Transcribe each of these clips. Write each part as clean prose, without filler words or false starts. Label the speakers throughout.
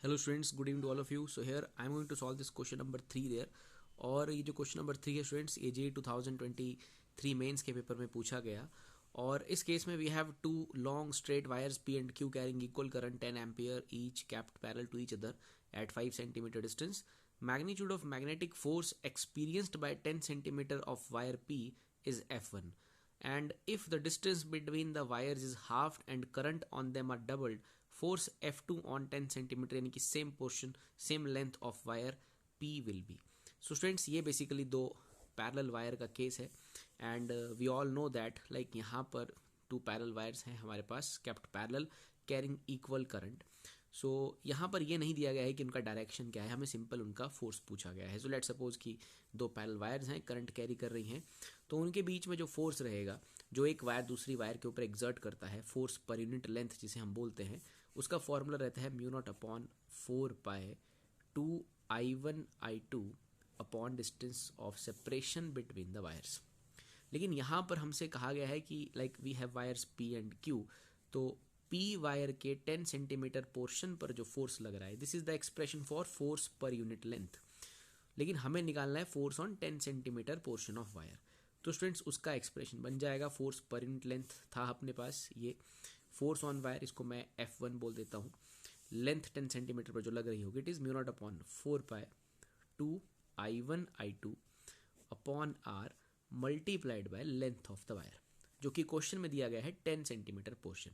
Speaker 1: Hello students, good evening to all of you. So here I am going to solve this question number 3 there. और ये जो question number 3 है students ये जे 2023 mains के paper में पूछा गया और इस केस में we have two long straight wires P and Q carrying equal current 10 ampere each kept parallel to each other at 5 centimeter distance. Magnitude of magnetic force experienced by 10 centimeter of wire P is F1. And if the distance between the wires is halved and current on them are doubled, force F2 on 10 centimeter यानी कि same portion same length of wire P will be. So students ये basically दो parallel wire का case है and we all know that like यहाँ पर two parallel wires हैं हमारे पास kept parallel carrying equal current. So यहाँ पर ये नहीं दिया गया है कि उनका डायरेक्शन क्या है, हमें सिंपल उनका फोर्स पूछा गया है. सो लेट सपोज कि दो पैरेलल वायर्स हैं करंट कैरी कर रही हैं तो उनके बीच में जो फोर्स रहेगा जो एक वायर दूसरी वायर के ऊपर एग्जर्ट करता है फोर्स पर यूनिट लेंथ जिसे हम बोलते हैं उसका फॉर्मूला रहता है mu naught upon 4 2 I1 I2 upon distance of separation between the wires. लेकिन यहाँ पर हमसे कहा गया है कि like we have wires P and Q, तो P वायर के 10 सेंटीमीटर पोर्शन पर जो फोर्स लग रहा है this is the expression for force per unit length. लेकिन हमें निकालना है force on 10 centimetre portion of wire. तो स्टूडेंट्स उसका एक्सप्रेशन बन जाएगा फोर्स पर यूनिट लेंथ था अपने पास ये फोर्स ऑन वायर, इसको मैं F1 बोल देता हूँ. लेंथ 10 सेंटीमीटर पर जो लग रही होगी it is mu naught upon 4 2 I1 I2 upon R multiplied by length of the wire जो कि क्वेश्चन में दिया गया है 10 सेंटीमीटर पोर्शन.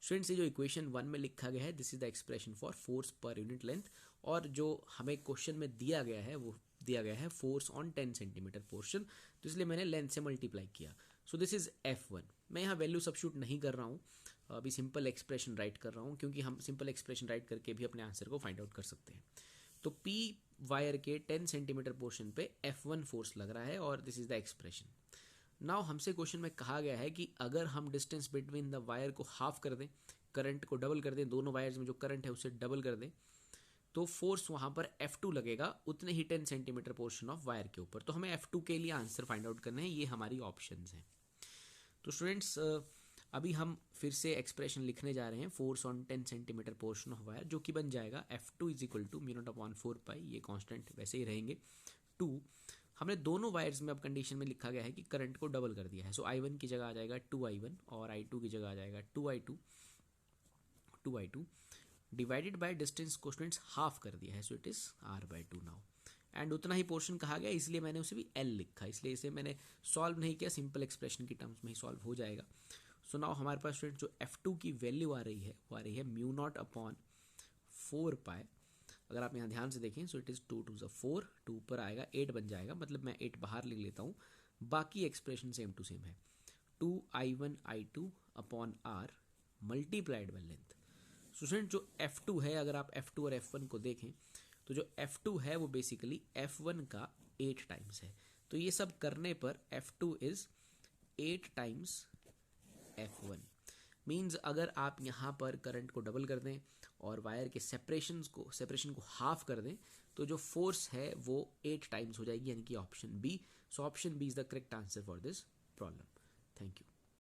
Speaker 1: स्टूडेंट्स ये जो इक्वेशन 1 में लिखा गया है this is the expression for force per unit length और जो हमें क्वेश्चन में दिया गया है वो दिया गया है फोर्स ऑन 10 सेंटीमीटर पोर्शन, तो इसलिए मैंने लेंथ से मल्टीप्लाई किया. So this is F1. मैं यहाँ वैल्यू सब्स्टिट्यूट नहीं कर रहा हूँ, अभी सिंपल एक्सप्रेशन राइट कर रहा हूँ क्योंकि हम सिंपल एक्सप्रेशन राइट करके भी अपने आंसर को फाइंड आउट कर सकते हैं. तो P वायर के 10 सेंटीमीटर पोर्शन पे F1 फोर्स लग रहा है और this is the expression. Now हमसे क्वेश्चन में कहा गया है कि अगर हम डिस्टेंस बिटवीन द वायर को हाफ कर दें, करंट को डबल कर दें, दोनों वायर्स में जो करंट है उसे डबल कर दें, तो फोर्स वहां पर F2 लगेगा उतने ही 10 सेंटीमीटर पोर्शन ऑफ वायर के ऊपर. तो हमें F2 के लिए आंसर फाइंड आउट करना है, ये हमारी ऑप्शंस हैं. तो स्टूडेंट्स अभी हम फिर से एक्सप्रेशन लिखने जा रहे हैं force on 10 centimetre portion of wire जो कि बन जाएगा F2 is equal to mu naught upon 4 ये कांस्टेंट वैसे ही रहेंगे 2. हमने दोनों वायर्स में अब कंडीशन में लिखा गया है कि करंट को डबल कर दिया है. सो I1 की जगह आ जाएगा 2I1 और I2 की जगह आ जाएगा 2I2 डिवाइडेड बाय डिस्टेंस को स्टूडेंट्स हाफ कर दिया है. So it is R/2 now and उतना ही पोर्शन कहा गया इसलिए मैंने उसे भी L लिखा, इसलिए इसे मैंने सॉल्व नहीं किया, सिंपल एक्सप्रेशन की टर्म्स में ही सॉल्व हो जाएगा. सो नाउ हमारे पास स्टूडेंट जो F2 की वैल्यू आ रही है वो आ रही है म्यू नॉट अपॉन 4 अगर आप यहाँ ध्यान से देखें सो इट इज 2 2 4, 2 ऊपर आएगा 8 बन जाएगा, मतलब मैं 8 बाहर लिख लेता हूँ, बाकी एक्सप्रेशन सेम टू सेम है 2I1 I2 upon R multiplied by length. So student जो F2 है अगर आप F2 और F1 को देखें तो जो F2 है वो बेसिकली F1 का 8 टाइम्स है. तो ये सब करने पर F2 is 8 times F1. Means अगर आप यहाँ पर करंट को डबल कर दें और वायर के सेपरेशन को हाफ कर दें तो जो फोर्स है वो 8 टाइम्स हो जाएगी यानी कि option B. So option B is the correct answer for this problem. Thank you.